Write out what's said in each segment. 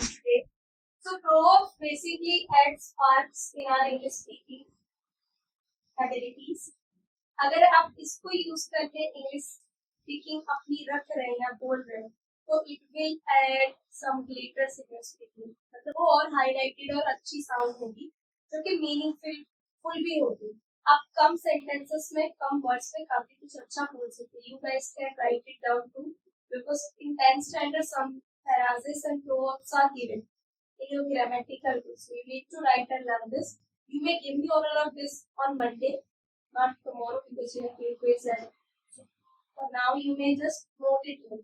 today. So Pro basically adds sparks in our English speaking abilities. अगर आप इसको use करके इंग्लिश स्पीकिंग अपनी रख रहे हैं या बोल रहे हैं तो it will add some glitters in your speaking, मतलब वो और हाईलाइटेड और अच्छी साउंड होगी जो कि मीनिंगफुल फुल भी होगी. आप कम सेंटेंसेस में कम वर्ड्स में काफी कुछ अच्छा बोल सकते हैं. You guys can write it down too because in 10th standard some phrases and proverbs are given in your grammatical books. So you need to write and learn this. You may give me all of this on Monday, not tomorrow because you have a quiz and for now you may just note it down.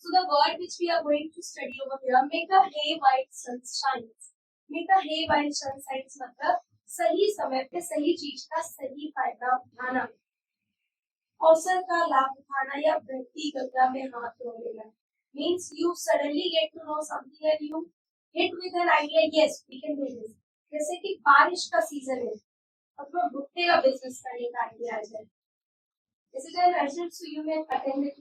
So the word which we are going to study over here, make a hay while sun shines. Make a hay while sun shines मतलब सही समय पे सही चीज का सही फायदा उठाना, अवसर का लाभ उठाना या बढ़ती गंगा में हाथ धो लेना. Means you suddenly get to know something and you hit with an idea. Yes, we can do this. जैसे कि बारिश का सीजन है और तुम्हें भुट्टे का बिजनेस करने का आइडिया आ जाए. Is it an urgent so you may attend it?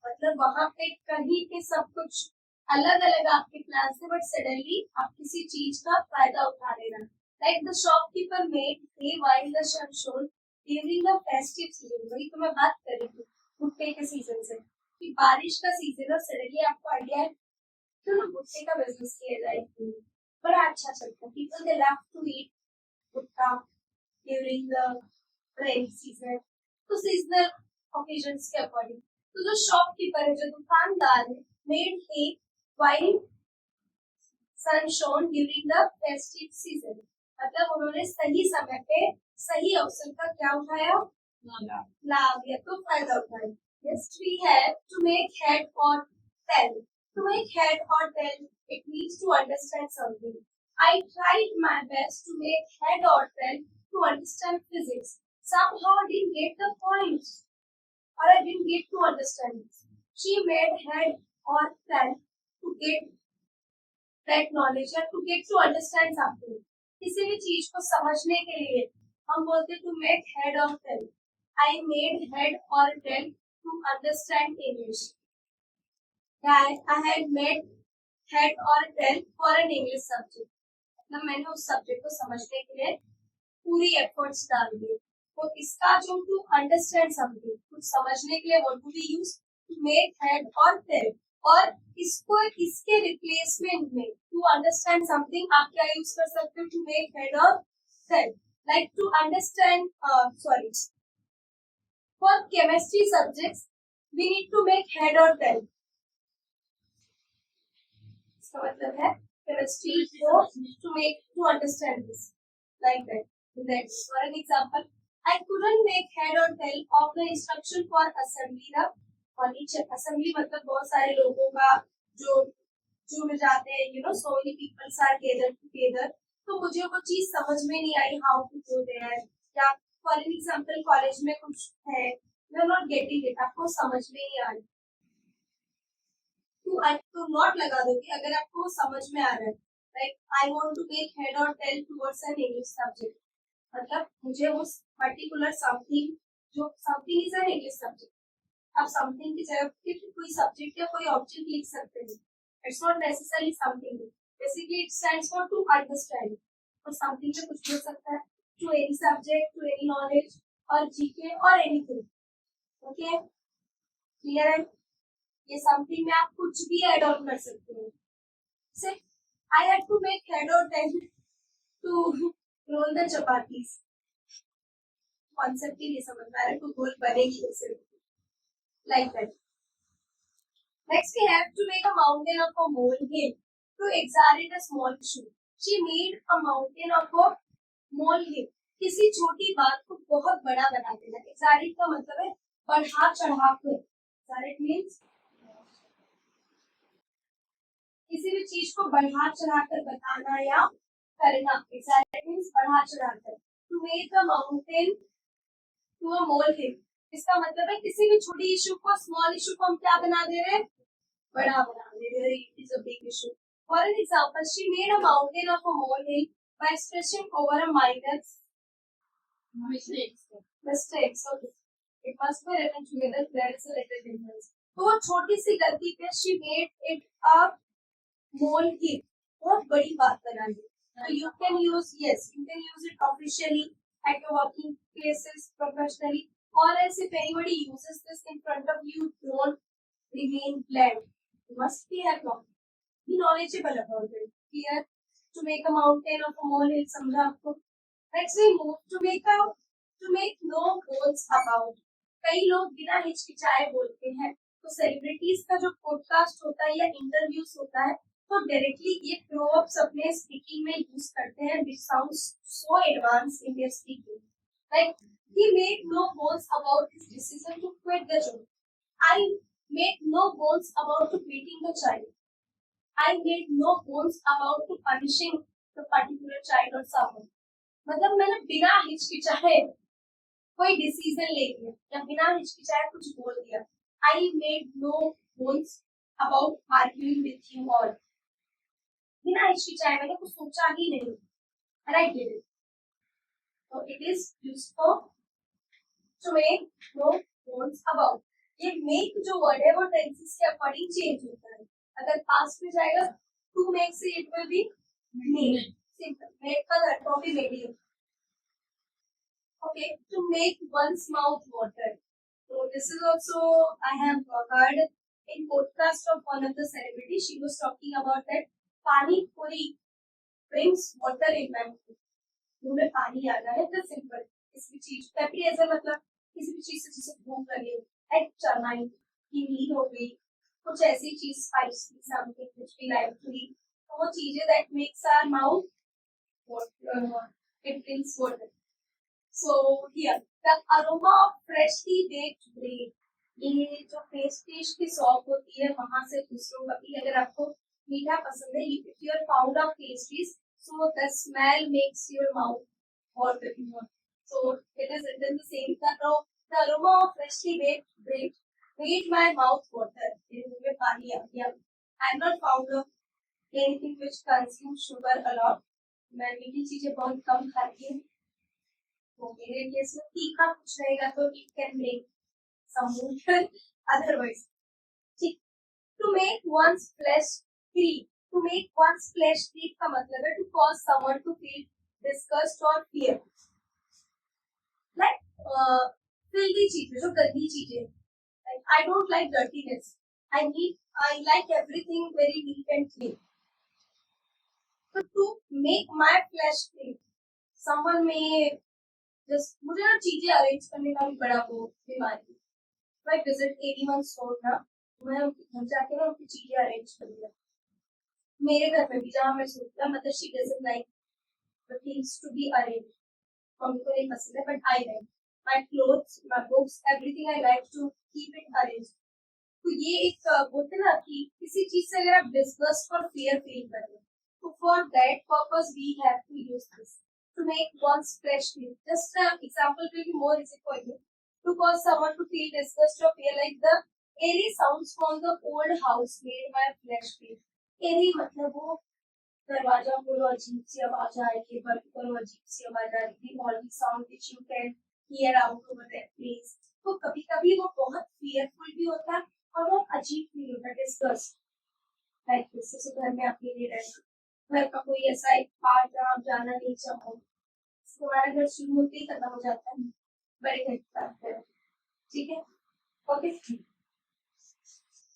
मतलब वहां पे कहीं पे सब कुछ अलग अलग आपके प्लान से बट सडनली आप किसी चीज का फायदा उठा लेना. Like the shopkeeper made hay while the sun shone during the festive season. वही तो मैं बात कर रही थी भुट्टे के सीजन से कि बारिश का सीजन है, सडनली आपको आइडिया है तो भुट्टे का बिजनेस किया जाए. बड़ा अच्छा चलता है. People they love to eat bhutta during the rainy season. तो सीजनल ओकेजन्स के अकॉर्डिंग तो जो शॉपकीपर है, जो दुकानदार है, made hay while sun shone during the festive season. मतलब उन्होंने सही समय पे सही अवसर का क्या उठाया, लाभ या तो फायदा उठाया. Next we have to make head or tell. To make head or tell, it means to understand something. I tried my best to make head or tell to understand physics. Somehow I didn't get the point, or I didn't get to understand it. She made head or tell to get that knowledge or to get to understand something. किसी भी चीज को समझने के लिए हम बोलते to make head or tell. I made head or tell to understand English. I had made head or tell for an English subject. मतलब मैंने उस सब्जेक्ट को समझने के लिए पूरी एफर्ट्स डाल दिए. तो इसका जो to understand something, कुछ समझने के लिए what do we use? To make head or tell. और इसको इसके रिप्लेसमेंट में टू अंडरस्टैंड समथिंग आप क्या यूज कर सकते हो? To make head or tail. Like to understand sorry for chemistry subjects we need to make head or tail. इसका मतलब है केमिस्ट्री को to make to understand this like that. For an example, I couldn't make head or tail of the instruction for assembly the furniture. Assembly मतलब बहुत सारे लोगों का जो जुड़ जाते हैं, you know, so many people are gathered together. तो मुझे वो चीज समझ में नहीं आई how to do that. या for an example कॉलेज में कुछ है, you are not getting it, आपको समझ में नहीं आ रही तो नॉट लगा दो कि अगर आपको समझ में आ रहा है. Like I want to make head or tail towards an English subject. मतलब मुझे उस पर्टिकुलर समथिंग जो something is an English subject, आप समथिंग की जगह पे कोई सब्जेक्ट या कोई ऑब्जेक्ट लिख सकते हैं. It's not necessary something. Basically it stands for to understand. और समथिंग में कुछ हो सकता है to any subject, to any knowledge और जीके और एनीथिंग. ओके, क्लियर है? ये समथिंग में आप कुछ भी ऐड ऑन कर सकते हो. Say I had to make head or tail to roll the chapatis. Concept ही नहीं समझ में आ रहा, तो गोल बनेगी कैसे, like that. Next we have to make a mountain of a molehill to exaggerate a small issue. She made a mountain of a molehill. किसी छोटी बात को बहुत बड़ा बना देना. exaggerate का मतलब है बढ़ा चढ़ा कर. exaggerate means किसी भी चीज को बढ़ा चढ़ा कर बताना या करना. exaggerate means बढ़ा चढ़ाकर. To make a mountain to a molehill. इसका मतलब है किसी भी छोटी इशू को, स्मॉल इशू को हम क्या बना दे रहे हैं? बड़ा बना दे रहे हैं. It is a big issue. For an example, she made a mountain of a molehill by stressing over a minor mistake. So it must be written together. There is a little difference. तो छोटी सी गलती पे she made it a मोल हिल, बहुत बड़ी बात बना ली। तो you can use, yes you can use it officially at your working places, professionally, or else if anybody uses this in front of you, don't remain blank. You must be have knowledge. Be knowledgeable about it. Clear? To make a mountain of a molehill, समझा आपको? Next we move to make no bones about. कई लोग बिना हिचकिचाए बोलते हैं। तो celebrities का जो पॉडकास्ट होता है या इंटरव्यूज होता है, तो डायरेक्टली ये थ्रो अप्स अपने स्पीकिंग में यूज करते हैं, which sounds so advanced in their speaking. Like he made no bones about his decision to quit the job. I made no bones about to beating the child. I made no bones about to punishing the particular child or someone. मतलब मैंने बिना हिचकिचाए कोई decision ले लिया या बिना हिचकिचाए कुछ बोल दिया। I made no bones about arguing with you all. बिना हिचकिचाए मैंने कुछ सोचा ही नहीं, and I did it. So it is used for to make no bones about. ये make जो वर्ड है वो टेंसेस के अकॉर्डिंग चेंज होता है। अगर पास्ट में जाएगा to make से it will be made. Simple. Make का verb भी made he. Okay, to make one's mouth water. So this is also I have heard in podcast of one of the celebrities. She was talking about that pani puri brings water in my mouth. मुंह में पानी आ रहा है, तो simple. किसी भी चीज peppery ऐसा मतलब किसी भी चीज से जैसे भूख लगे, एक चरनाई की नींद हो गई, कुछ ऐसी चीज स्पाइसी समथिंग कुछ भी लाइक हुई, तो वो चीजें that makes our mouth water, it brings water. So here the aroma of freshly baked bread. ये जो पेस्ट्रीज की शॉप होती है वहां से दूसरों का भी, अगर आपको मीठा पसंद है, if you are fond of pastries, so the smell makes your mouth water more. So it is written the same. The aroma of freshly baked bread made my mouth water. मेरे मुंह में पानी आ गया. I am not fond of anything which consumes sugar a lot. मैं मीठी चीजें बहुत कम खाती हूँ। तो मेरे केस में तीखा कुछ रहेगा तो it can make some mood. Otherwise, ठीक. To make one's flesh creep. To make one's flesh creep का मतलब है to cause someone to feel disgust or fear. Like filthy चीजें, जो गंदी चीजें. Like I don't like dirtiness. I like everything very neat and clean. So to make my flesh creep, someone may just मुझे ना चीजें arrange करने का भी बड़ा वो बीमारी। I visit anyone's home ना, मैं उनके घर जाके ना उनकी चीजें अरेंज कर दिया। मेरे घर में भी जहाँ मैं सोचता मतलब she doesn't like the things to be arranged. Mummy को नहीं पसंद है, but I like my clothes, my books, everything I like to keep it arranged. तो ये एक बोलते ना कि किसी चीज से अगर आप disgust और fear feel कर रहे हो, तो for that purpose we have to use this to make one's flesh clean. Just an example will be more easy for you. To cause someone to feel disgust or fear, like the airy sounds from the old house made my flesh clean. Airy मतलब वो दरवाजा खोलो अजीब सी आवाज आ रही है, बंद करो अजीब सी आवाज आ रही है, all the sound which you can hear out over that place. तो कभी कभी वो बहुत fearful भी होता है और बहुत अजीब फील होता है, disgust. Like this is घर में अकेले रहना, घर का कोई ऐसा एक पार्ट जहाँ आप जाना नहीं चाहो, तुम्हारा घर शुरू होते ही खत्म हो जाता है, बड़े घर की बात है, ठीक है? Okay.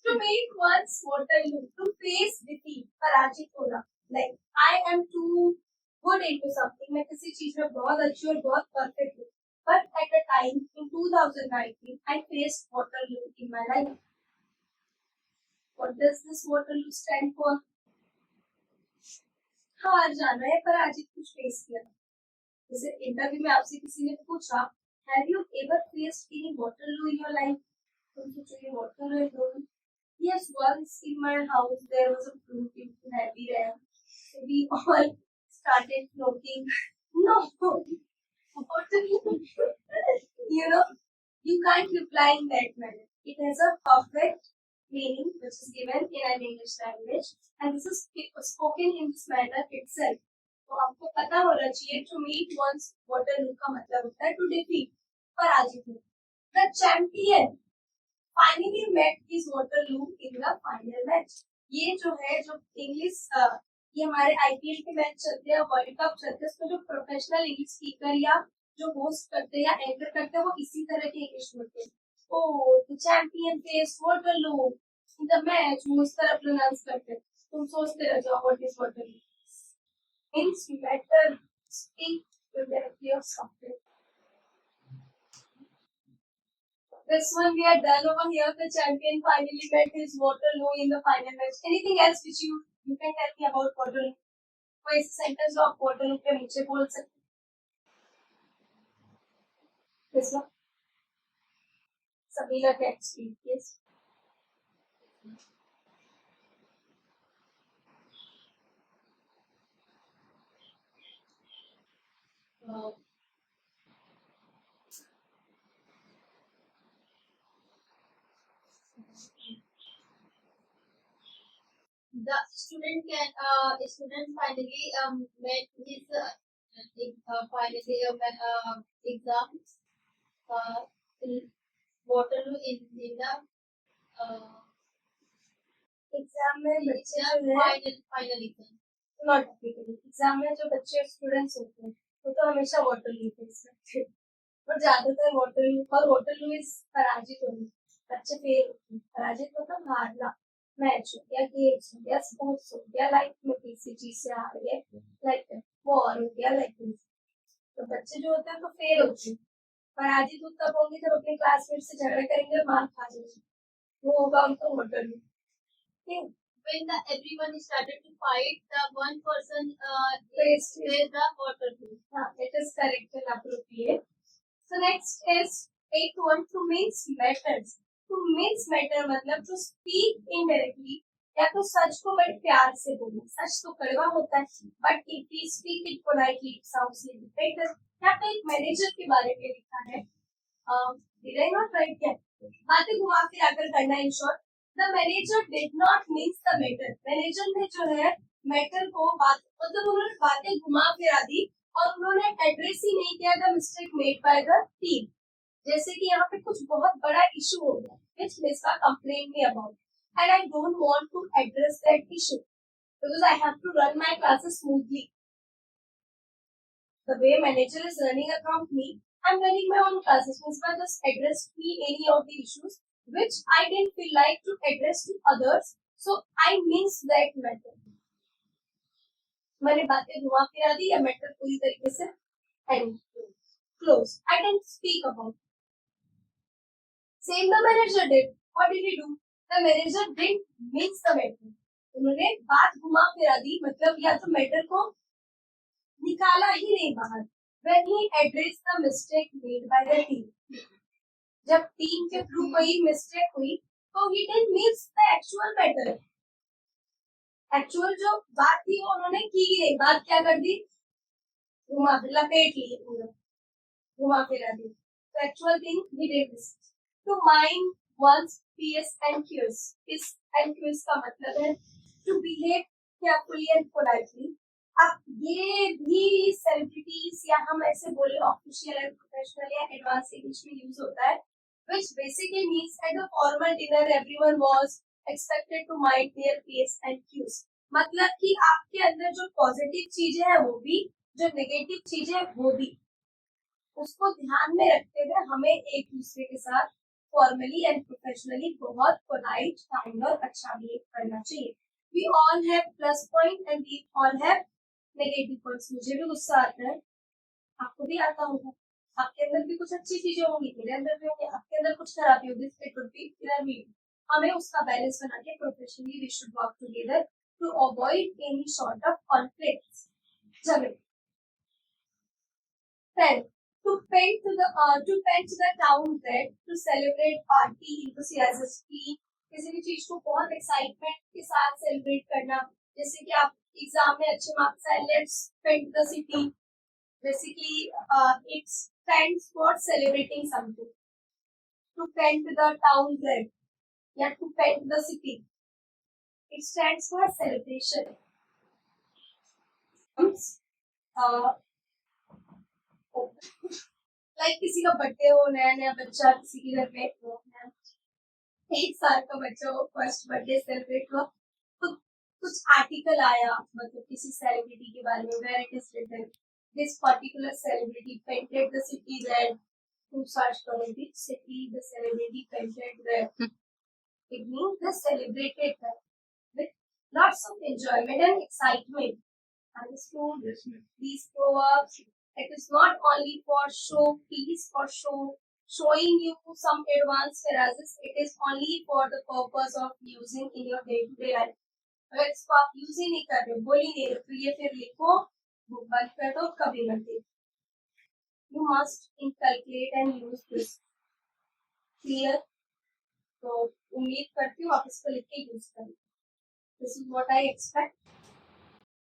To make one's Waterloo, to face defeat, पराजित होना. Like I am too good into something, मैं किसी चीज में बहुत अच्छी और बहुत परफेक्ट हूँ. But at a time in 2019, I faced Waterloo in my life. What does this Waterloo stand for? हार जाना है, पराजित कुछ फेस किया. जैसे इंटरव्यू में आपसे किसी ने पूछा, Have you ever faced any Waterloo in your life? तुम सोचोगे Waterloo in your life? Yes, once in my house there was a floating heavy rain. So we all started floating. No, Waterloo. You can't reply in that manner. It has a perfect meaning which is given in an English language, and this is spoken in this manner itself. तो आपको पता होना चाहिए to meet one's Waterloo का मतलब होता है to defeat, पराजित हो. The champion finally met his Waterloo in the final match. ये जो है जो इंग्लिश ये हमारे आईपीएल के मैच चलते हैं, वर्ल्ड कप चलते हैं, उसमें जो प्रोफेशनल इंग्लिश स्पीकर या जो होस्ट करते हैं या एंकर करते हैं वो इसी तरह के इंग्लिश बोलते हैं. Oh the champion face Waterloo in the match, वो उस तरह प्रोनाउंस करते हैं. तुम सोचते रह जाओ what is Waterloo means matter speak directly of something. This one we are done over here. The champion finally met his Waterloo in the final match. Anything else which you can tell me about Waterloo? कोई sentence of Waterloo के मुझे बोल सकते? This one. Sabina can speak. Yes. The student finally met his finally exam in Waterloo in the exam में बच्चे जो है final exam. Not typically exam में जो बच्चे स्टूडेंट्स होते हैं वो तो हमेशा Waterloo फेस करते हैं और ज्यादातर Waterloo इज पराजित होने. बच्चे फेल होते हैं. पराजित मतलब हारना. मैच हो गया, गेम्स हो गया, स्पोर्ट्स हो गया, लाइफ में किसी चीज से हार गए, लाइक वॉर हो गया, लाइक दिस. तो बच्चे जो होते हैं तो फेल होते हैं. पराजित तो तब होंगे जब अपने क्लासमेट से झगड़ा करेंगे और मार खा जाएंगे. वो होगा उनका Waterloo. When everyone started to fight, the one person faced the Waterloo. It is correct and appropriate. So next is 8-1 to mince matters. To mince matter मतलब to speak indirectly या तो सच को बड़े प्यार से बोलना. सच तो कड़वा होता है, but if we speak it politely, it sounds little better. यहाँ पे एक मैनेजर के बारे में लिखा है. Did I not write क्या? बातें घुमा फिरा कर करना. in short, the manager did not mince the matter. Manager ने जो है मैटर को बात मतलब उन्होंने बातें घुमा फिरा दी और उन्होंने एड्रेस ही नहीं किया the mistake made by the team. जैसे कि यहाँ पे कुछ बहुत बड़ा इशू हो गया which Miska complained me about and I don't want to address that issue because I have to run my classes smoothly. The way manager is running a company, I'm running my own classes. Miska just addressed me any of the issues which I didn't feel like to address to others, so I minced that matter. मैंने बातें घुमा फिरा दी या matter पूरी तरीके से and close. I didn't speak about. Same the manager did. What did he do? The manager didn't mince the matter. उन्होंने बात घुमा फिरा दी मतलब या तो मैटर को निकाला ही नहीं बाहर. When he addressed the mistake made by the team. जब टीम के थ्रू कोई मिस्टेक हुई तो he didn't mince the actual matter. Actual जो बात थी वो उन्होंने की ही नहीं. बात क्या कर दी? घुमा फिर लपेट ली पूरा. घुमा फिरा दी. तो actual thing he did this. To mind one's P's and Q's. P's and Q's का मतलब है to behave carefully and politely. अब ये भी सेलिब्रिटीज या हम ऐसे बोले ऑफिशियल एंड प्रोफेशनल या एडवांस इंग्लिश में यूज होता है which basically means at the formal dinner everyone was expected to mind their P's and Q's. मतलब कि आपके अंदर जो पॉजिटिव चीजें हैं वो भी, जो नेगेटिव चीजें वो भी, उसको ध्यान में रखते हुए हमें एक दूसरे के साथ फॉर्मली एंड प्रोफेशनली बहुत पोलाइट काइंड और अच्छा बिहेव करना चाहिए. We all have plus point and we all have negative points. मुझे भी गुस्सा आता है, आपको भी आता होगा. आपके अंदर भी कुछ अच्छी चीजें होंगी, मेरे अंदर भी होंगी. आपके अंदर कुछ खराबी होगी, it would be in a meeting. हमें उसका बैलेंस बना के professionally we should work together to avoid any sort of conflicts. चलो 10. To paint to the town red to celebrate party enthusiastically. किसी भी चीज को बहुत एक्साइटमेंट के साथ सेलिब्रेट करना. जैसे कि आप एग्जाम में अच्छे मार्क्स आए, let's paint the city. Basically it stands for celebrating something. To paint the town red या to paint the city, it stands for celebration. Like किसी का बर्थडे हो, नया नया बच्चा किसी के घर में हो, 1 साल का बच्चा हो, फर्स्ट बर्थडे सेलिब्रेट हुआ, तो कुछ आर्टिकल आया मतलब किसी सेलिब्रिटी के बारे में, where it is written this particular celebrity painted the city red, तुम सर्च करो this city the celebrity painted red, it means they celebrated that with lots of enjoyment and excitement. Understood? Yes, ma'am. These proverbs, it is not only for showpiece or showing you some advanced phrases, it is only for the purpose of using in your day-to-day life. अगर इसको आप use ही नहीं कर रहे, बोल ही नहीं रहे, तो ये फिर लिखो, बुक बंद कर दो, कभी मत देखो. You must inculcate and use this. Clear? तो उम्मीद करती हूँ आप इसको लिख के यूज करें. This is what I expect.